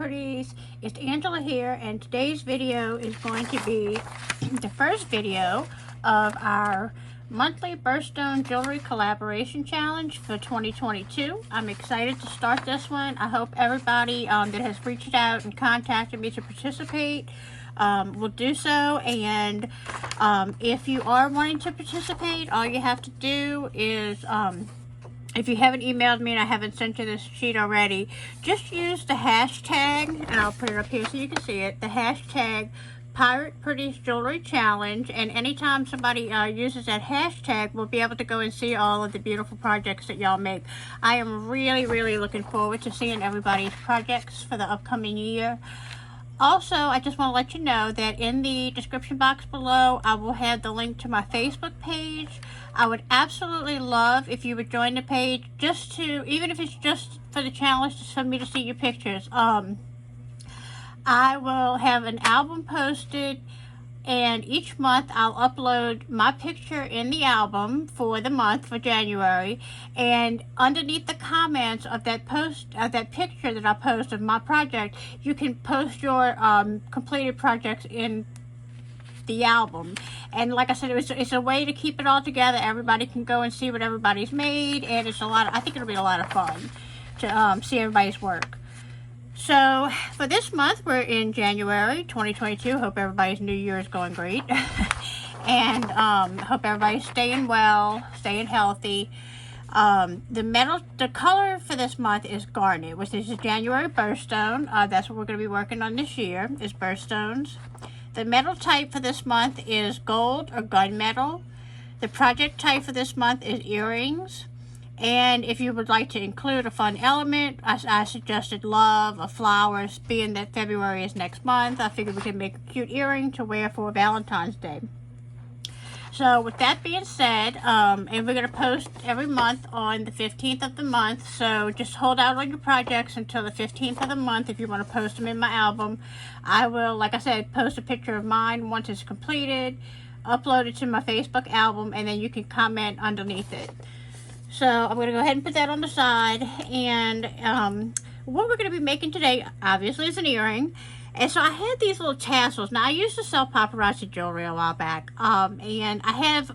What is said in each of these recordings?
Pretties. It's Angela here, and today's video is going to be the first video of our monthly Birthstone jewelry collaboration challenge for 2022. I'm excited to start this one. I hope everybody that has reached out and contacted me to participate will do so. And if you are wanting to participate, all you have to do is if you haven't emailed me and I haven't sent you this sheet already, just use the hashtag, and I'll put it up here so you can see it, the hashtag Pirate Pretties Jewelry Challenge, and anytime somebody uses that hashtag, we'll be able to go and see all of the beautiful projects that y'all make. I am really looking forward to seeing everybody's projects for the upcoming year. Also, I just want to let you know that in the description box below, I will have the link to my Facebook page. I would absolutely love if you would join the page, just to, even if it's just for the challenge, just for me to see your pictures. I will have an album posted, and each month I'll upload my picture in the album for the month for January, and underneath the comments of that post, of that picture that I post of my project, you can post your completed projects in the album. And like I said, it's a way to keep it all together. Everybody can go and see what everybody's made, and it's a lot of, I think it'll be a lot of fun to see everybody's work. So for this month, we're in January 2022. Hope everybody's new year is going great. And hope everybody's staying well, staying healthy. The color for this month is garnet, which is a January birthstone. That's what we're going to be working on this year, is birthstones. The metal type for this month is gold or gunmetal. The project type for this month is earrings. And if you would like to include a fun element, I suggested love or flowers, being that February is next month. I figured we could make a cute earring to wear for Valentine's Day. So with that being said, and we're going to post every month on the 15th of the month, so just hold out on your projects until the 15th of the month if you want to post them in my album. I will, like I said, post a picture of mine once it's completed, upload it to my Facebook album, and then you can comment underneath it. So I'm going to go ahead and put that on the side, and what we're going to be making today, obviously, is an earring. And so I had these little tassels. Now, I used to sell paparazzi jewelry a while back, and I have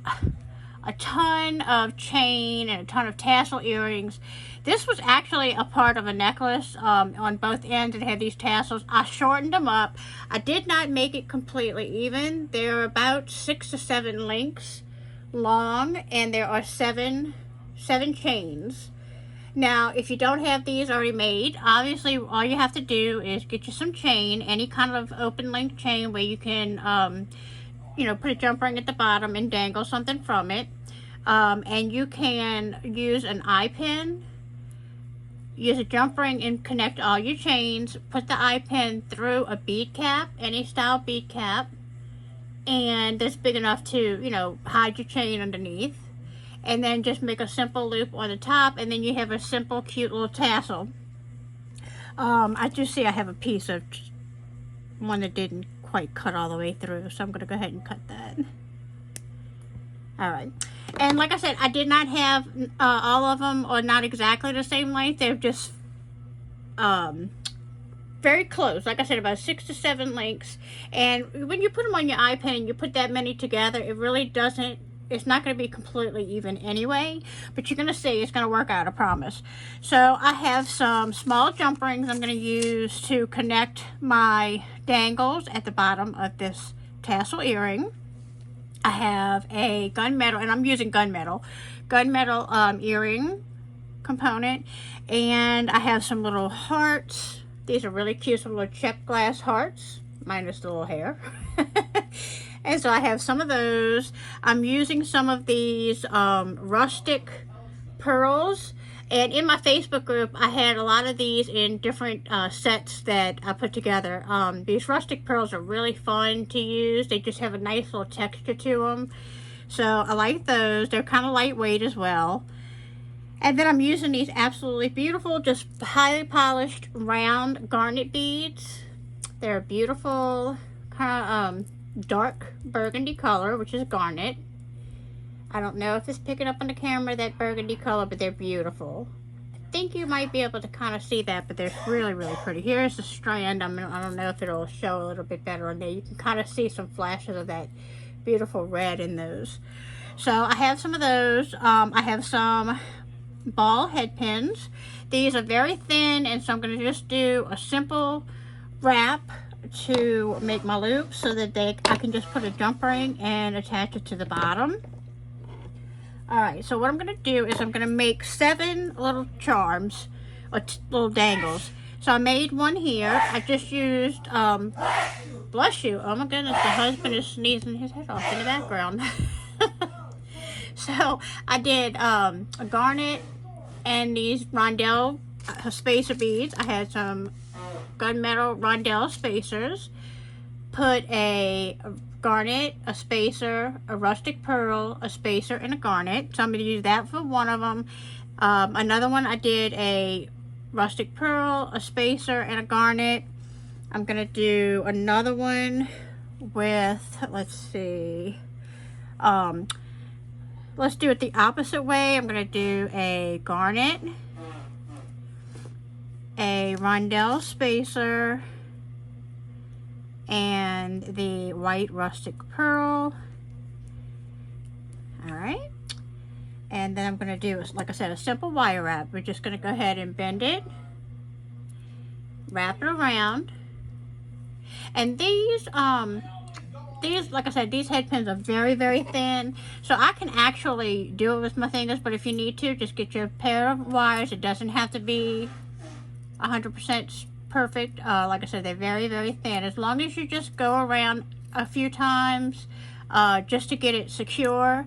a ton of chain and a ton of tassel earrings. This was actually a part of a necklace on both ends. It had these tassels. I shortened them up. I did not make it completely even. They're about 6 to 7 links long, and there are seven chains. Now, if you don't have these already made, obviously all you have to do is get you some chain, any kind of open link chain where you can, you know, put a jump ring at the bottom and dangle something from it. And you can use an eye pin, use a jump ring and connect all your chains, put the eye pin through a bead cap, any style bead cap, and that's big enough to, you know, hide your chain underneath. And then just make a simple loop on the top, and then you have a simple cute little tassel. I do see I have a piece of one that didn't quite cut all the way through, so I'm going to go ahead and cut that. Alright, and like I said, I did not have all of them, or not exactly the same length. They're just very close, like I said, about 6 to 7 links. And when you put them on your eye pin, you put that many together, it really doesn't, it's not going to be completely even anyway, but you're going to see it's going to work out, I promise. So I have some small jump rings I'm going to use to connect my dangles at the bottom of this tassel earring. I have a gunmetal, and I'm using gunmetal earring component, and I have some little hearts. These are really cute, some little check glass hearts, minus the little hair. And so I have some of those. I'm using some of these rustic pearls. And in my Facebook group, I had a lot of these in different sets that I put together. These rustic pearls are really fun to use. They just have a nice little texture to them. So I like those. They're kind of lightweight as well. And then I'm using these absolutely beautiful, just highly polished round garnet beads. They're beautiful, kind of dark burgundy color, which is garnet. I don't know if it's picking up on the camera, that burgundy color, but they're beautiful. think you might be able to kind of see that, but they're really, really pretty. Here's the strand. I don't know if it'll show a little bit better on there. You can kind of see some flashes of that beautiful red in those. So I have some of those. I have some ball head pins. These are very thin, and so I'm going to just do a simple wrap to make my loops so that I can just put a jump ring and attach it to the bottom. Alright, so what I'm going to do is I'm going to make 7 little charms, or little dangles. So I made one here. I just used, bless you, oh my goodness, the husband is sneezing his head off in the background. So I did a garnet and these rondelle spacer beads. I had some gunmetal rondelle spacers, put a garnet, a spacer, a rustic pearl, a spacer, and a garnet. So I'm going to use that for one of them. Another one I did a rustic pearl, a spacer, and a garnet. I'm going to do another one with, let's see, let's do it the opposite way. I'm going to do a garnet, a rondelle spacer, and the white rustic pearl. Alright, and then I'm going to do, like I said, a simple wire wrap. We're just going to go ahead and bend it, wrap it around, and these, like I said, these head pins are very, very thin, so I can actually do it with my fingers, but if you need to, just get your pair of wires. It doesn't have to be 100% perfect. Like I said, they're very, very thin. As long as you just go around a few times just to get it secure.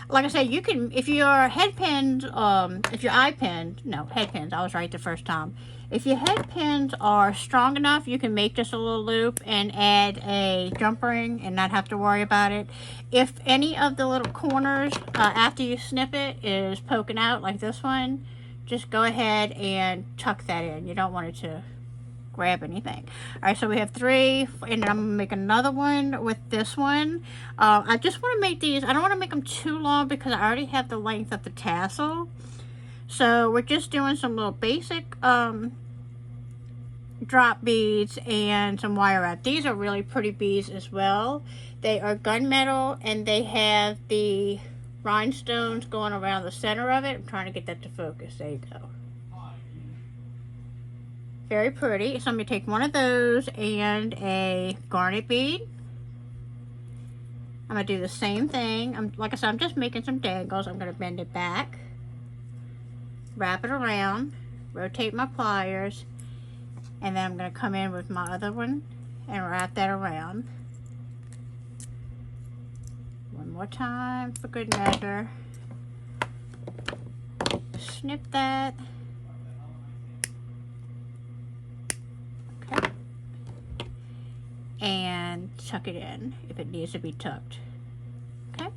Like I said, you can, if your head pins, if your eye pins, no, head pins, I was right the first time. If your head pins are strong enough, you can make just a little loop and add a jump ring and not have to worry about it. If any of the little corners, after you snip it, is poking out like this one, just go ahead and tuck that in. You don't want it to grab anything. Alright, so we have 3, and then I'm going to make another one with this one. I just want to make these, I don't want to make them too long because I already have the length of the tassel. So we're just doing some little basic drop beads and some wire wrap. These are really pretty beads as well. They are gunmetal and they have the rhinestones going around the center of it. I'm trying to get that to focus. There you go. Very pretty. So I'm going to take one of those and a garnet bead. I'm going to do the same thing. Like I said, I'm just making some dangles. I'm going to bend it back, wrap it around, rotate my pliers, and then I'm going to come in with my other one and wrap that around. One more time for good measure. Snip that. Okay. And tuck it in if it needs to be tucked. Okay.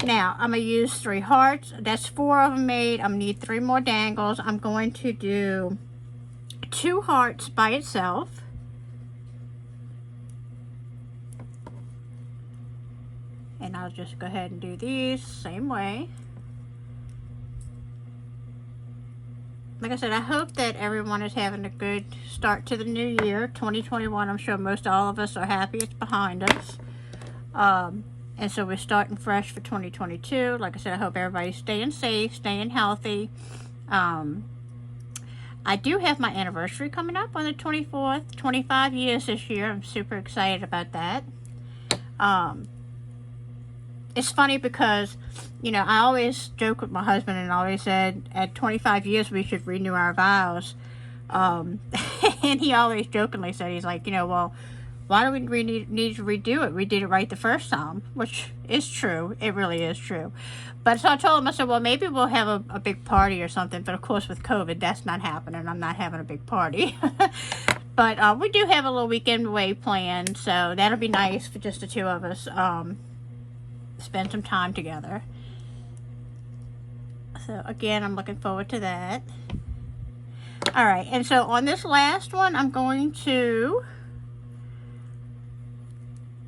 Now, I'm going to use 3 hearts. That's 4 of them made. I'm going to need 3 more dangles. I'm going to do 2 hearts by itself. And I'll just go ahead and do these same way. Like I said, I hope that everyone is having a good start to the new year, 2021. I'm sure most all of us are happy it's behind us. And so we're starting fresh for 2022. Like I said, I hope everybody's staying safe, staying healthy. I do have my anniversary coming up on the 24th, 25 years this year. I'm super excited about that. It's funny because, you know, I always joke with my husband and always said at 25 years we should renew our vows. And he always jokingly said, he's like, you know, well, why do we need to redo it? We did it right the first time, which is true. It really is true. But so I told him, I said, well, maybe we'll have a big party or something. But of course, with COVID, that's not happening. I'm not having a big party. But we do have a little weekend away planned. So that'll be nice for just the 2 of us. Spend some time together. So again, I'm looking forward to that. All right, and so on this last one, I'm going to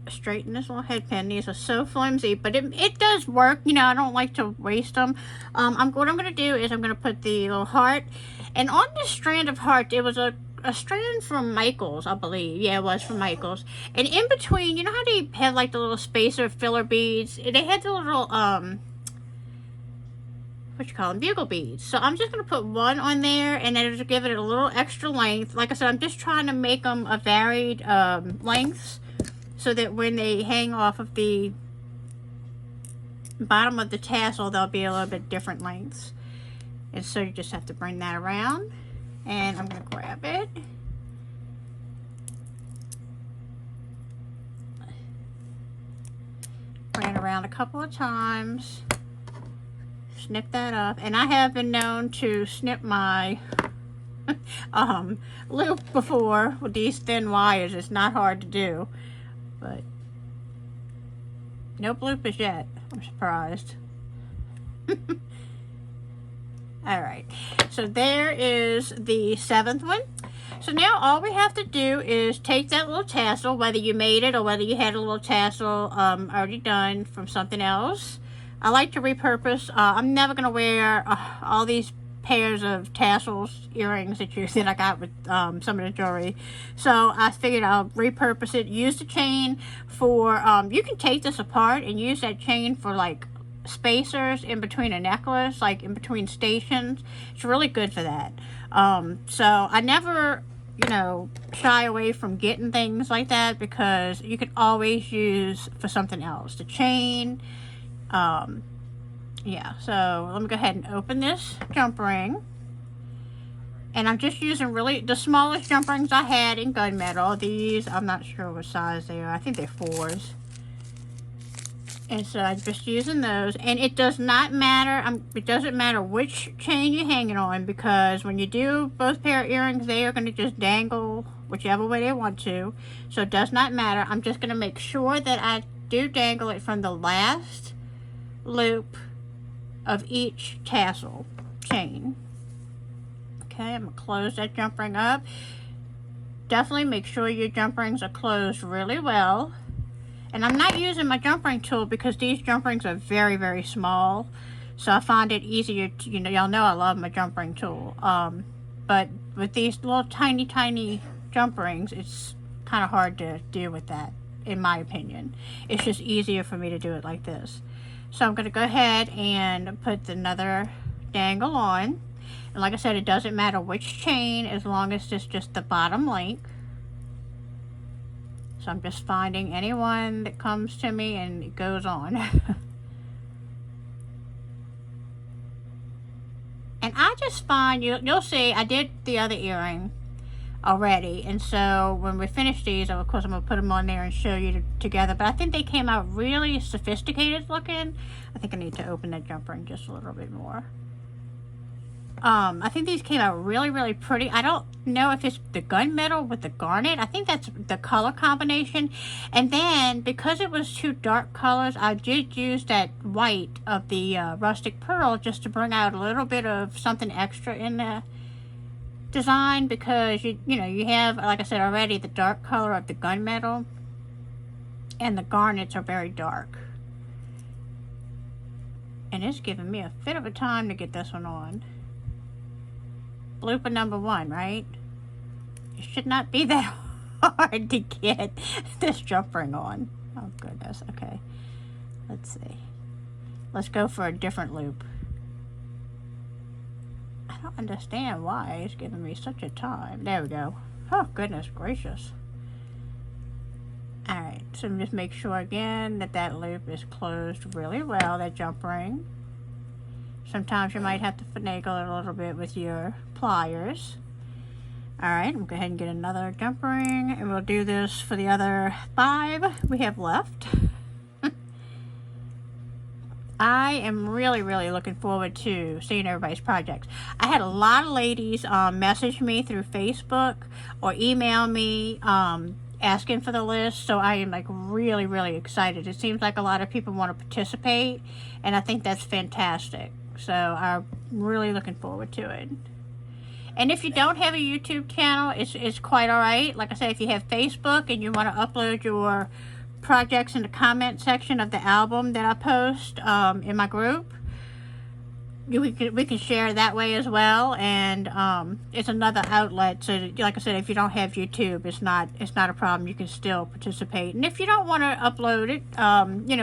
straighten this little head pin. These are so flimsy, but it does work. You know, I don't like to waste them. What I'm going to do is I'm going to put the little heart. And on this strand of heart, it was a strand from Michaels, I believe. Yeah, it was from Michaels. And in between, you know how they have like the little spacer filler beads? They had the little, what you call them, bugle beads. So I'm just going to put one on there, and then it'll give it a little extra length. Like I said, I'm just trying to make them a varied lengths, so that when they hang off of the bottom of the tassel, they'll be a little bit different lengths. And so you just have to bring that around, and I'm going to grab it. Bring it around a couple of times. Snip that up. And I have been known to snip my loop before with these thin wires. It's not hard to do, but no bloopers yet. I'm surprised. Alright, so there is the 7th one. So now all we have to do is take that little tassel, whether you made it or whether you had a little tassel already done from something else. I like to repurpose. I'm never going to wear all these pairs of tassels, earrings that I got with some of the jewelry. So I figured I'll repurpose it. Use the chain for, you can take this apart and use that chain for like spacers in between a necklace, like in between stations. It's really good for that. So I never, you know, shy away from getting things like that, because you can always use for something else. The chain, yeah, so let me go ahead and open this jump ring. And I'm just using really the smallest jump rings I had in gunmetal. These, I'm not sure what size they are. I think they're 4s. And so I'm just using those. And it does not matter, it doesn't matter which chain you're hanging on, because when you do both pair of earrings, they are going to just dangle whichever way they want to. So it does not matter. I'm just going to make sure that I do dangle it from the last loop of each tassel chain. Okay, I'm going to close that jump ring up. Definitely make sure your jump rings are closed really well. And I'm not using my jump ring tool because these jump rings are very, very small. So I find it easier to, you know, y'all know I love my jump ring tool. But with these little tiny, tiny jump rings, it's kind of hard to deal with that, in my opinion. It's just easier for me to do it like this. So I'm going to go ahead and put another dangle on. And like I said, it doesn't matter which chain, as long as it's just the bottom link. So I'm just finding any one that comes to me and it goes on. And I just find, you'll see, I did the other earring already. And so when we finish these, of course I'm going to put them on there and show you together. But I think they came out really sophisticated looking. I think I need to open that jump ring just a little bit more. I think these came out really, really pretty. I don't know if it's the gunmetal with the garnet. I think that's the color combination. And then, because it was 2 dark colors, I did use that white of the rustic pearl just to bring out a little bit of something extra in the design. Because, you know, you have, like I said already, the dark color of the gunmetal. And the garnets are very dark. And it's giving me a bit of a time to get this one on. Blooper number 1, right? It should not be that hard to get this jump ring on. Oh goodness, okay. Let's see. Let's go for a different loop. I don't understand why it's giving me such a time. There we go. Oh goodness gracious. Alright, so just make sure again that that loop is closed really well, that jump ring. Sometimes you might have to finagle it a little bit with your pliers. Alright, we'll go ahead and get another jump ring, and we'll do this for the other 5 we have left. I am really, really looking forward to seeing everybody's projects. I had a lot of ladies message me through Facebook or email me asking for the list, so I am like really, really excited. It seems like a lot of people want to participate, and I think that's fantastic. So I'm really looking forward to it. And if you don't have a YouTube channel, it's quite alright. Like I said, if you have Facebook and you want to upload your projects in the comment section of the album that I post in my group. We can share that way as well, and it's another outlet. So, like I said, if you don't have YouTube, it's not a problem. You can still participate. And if you don't want to upload it,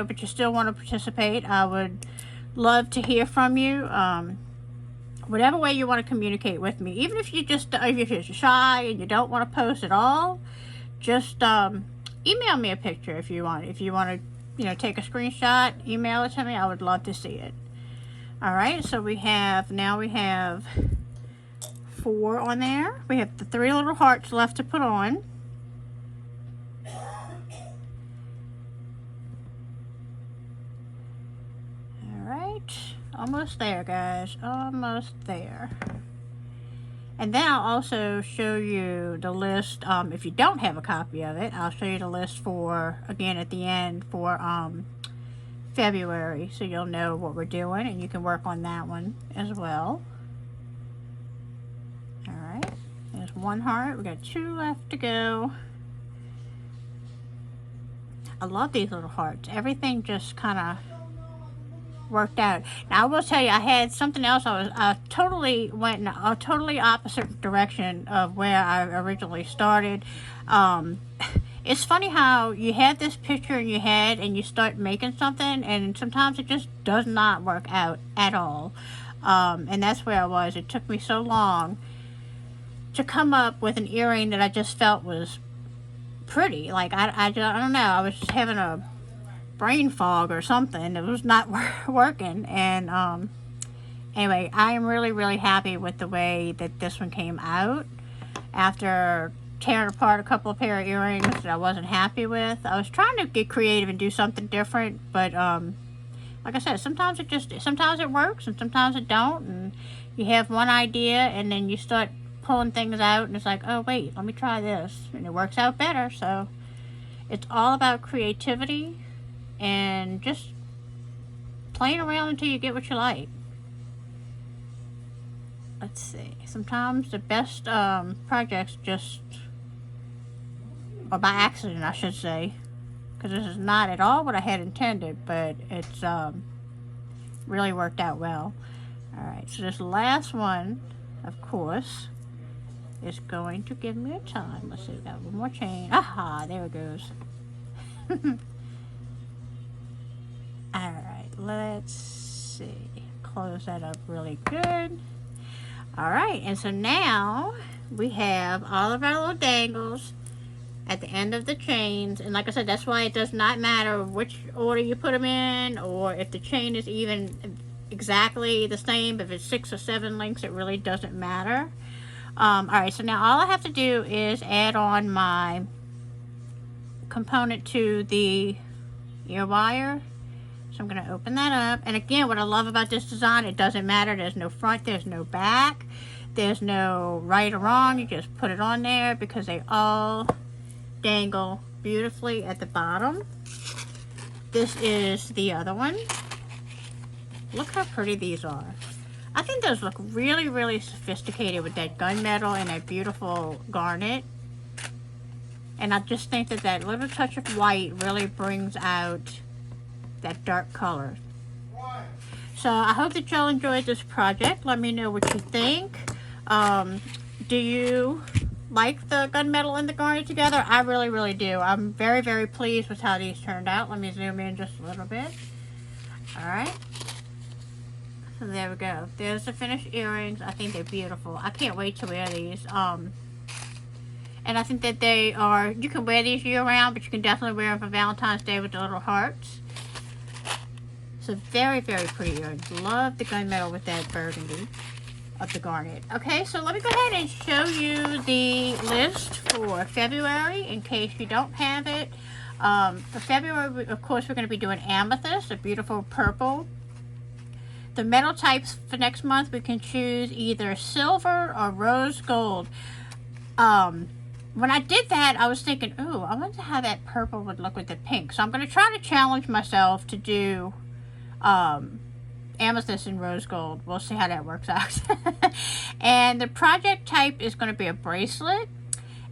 but you still want to participate, I would love to hear from you. Whatever way you want to communicate with me, even if if you're shy and you don't want to post at all, just email me a picture if you want. If you want to, take a screenshot, email it to me. I would love to see it. All right, so we have 4 on there. We have the 3 little hearts left to put on. All right, almost there, guys, almost there. And then I'll also show you the list. If you don't have a copy of it, I'll show you the list for, again, at the end for February, so you'll know what we're doing, and you can work on that one as well. All right, there's 1 heart. We got 2 left to go. I love these little hearts. Everything just kind of worked out. Now I will tell you, I had something else. I totally went in a totally opposite direction of where I originally started. It's funny how you have this picture in your head and you start making something, and sometimes it just does not work out at all. And that's where I was. It took me so long to come up with an earring that I just felt was pretty. Like, I don't know. I was just having a brain fog or something. It was not working. And anyway, I am really, really happy with the way that this one came out. After tearing apart a couple of pair of earrings that I wasn't happy with, I was trying to get creative and do something different, but like I said, sometimes it works and sometimes it don't, and you have one idea and then you start pulling things out and it's like, oh wait, let me try this, and it works out better. So it's all about creativity and just playing around until you get what you like. Let's see, sometimes the best projects just, or by accident I should say, because this is not at all what I had intended, but it's really worked out well. Alright, so this last one, of course, is going to give me a time. Let's see, we got 1 more chain. Aha, there it goes. Alright, let's see. Close that up really good. Alright, and so now we have all of our little dangles at the end of the chains. And like I said, that's why it does not matter which order you put them in, or if the chain is even exactly the same. If it's 6 or 7 links, it really doesn't matter. Alright, so now all I have to do is add on my component to the ear wire. So I'm going to open that up. And again, what I love about this design, it doesn't matter. There's no front, there's no back, there's no right or wrong. You just put it on there because they all dangle beautifully at the bottom. This is the other one. Look how pretty these are. I think those look really, really sophisticated with that gunmetal and that beautiful garnet. And I just think that that little touch of white really brings out that dark color. So I hope that y'all enjoyed this project. Let me know what you think. Do you like the gunmetal and the garnet together? I really, really do. I'm very, very pleased with how these turned out. Let me zoom in just a little bit. Alright. So there we go. There's the finished earrings. I think they're beautiful. I can't wait to wear these. And I think that they are, you can wear these year round, but you can definitely wear them for Valentine's Day with the little hearts. So very, very pretty earrings. Love the gunmetal with that burgundy of the garnet. Okay, so let me go ahead and show you the list for February in case you don't have it. For February, of course, we're going to be doing amethyst, a beautiful purple. The metal types for next month, we can choose either silver or rose gold. When I did that, I was thinking, ooh, I wonder how that purple would look with the pink. So I'm going to try to challenge myself to do amethyst and rose gold. We'll see how that works out. And the project type is going to be a bracelet.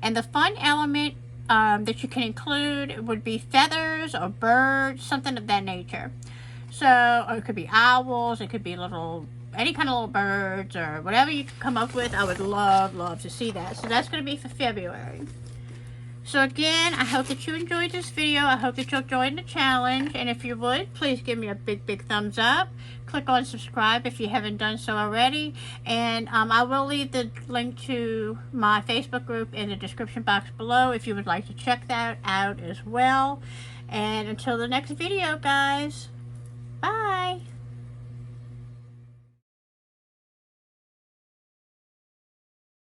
And the fun element that you can include would be feathers or birds, something of that nature. So, or it could be owls, it could be little, any kind of little birds or whatever you can come up with. I would love to see that. So that's going to be for February. So again, I hope that you enjoyed this video. I hope that you'll join the challenge. And if you would, please give me a big thumbs up. Click on subscribe if you haven't done so already. And I will leave the link to my Facebook group in the description box below if you would like to check that out as well. And until the next video, guys, bye.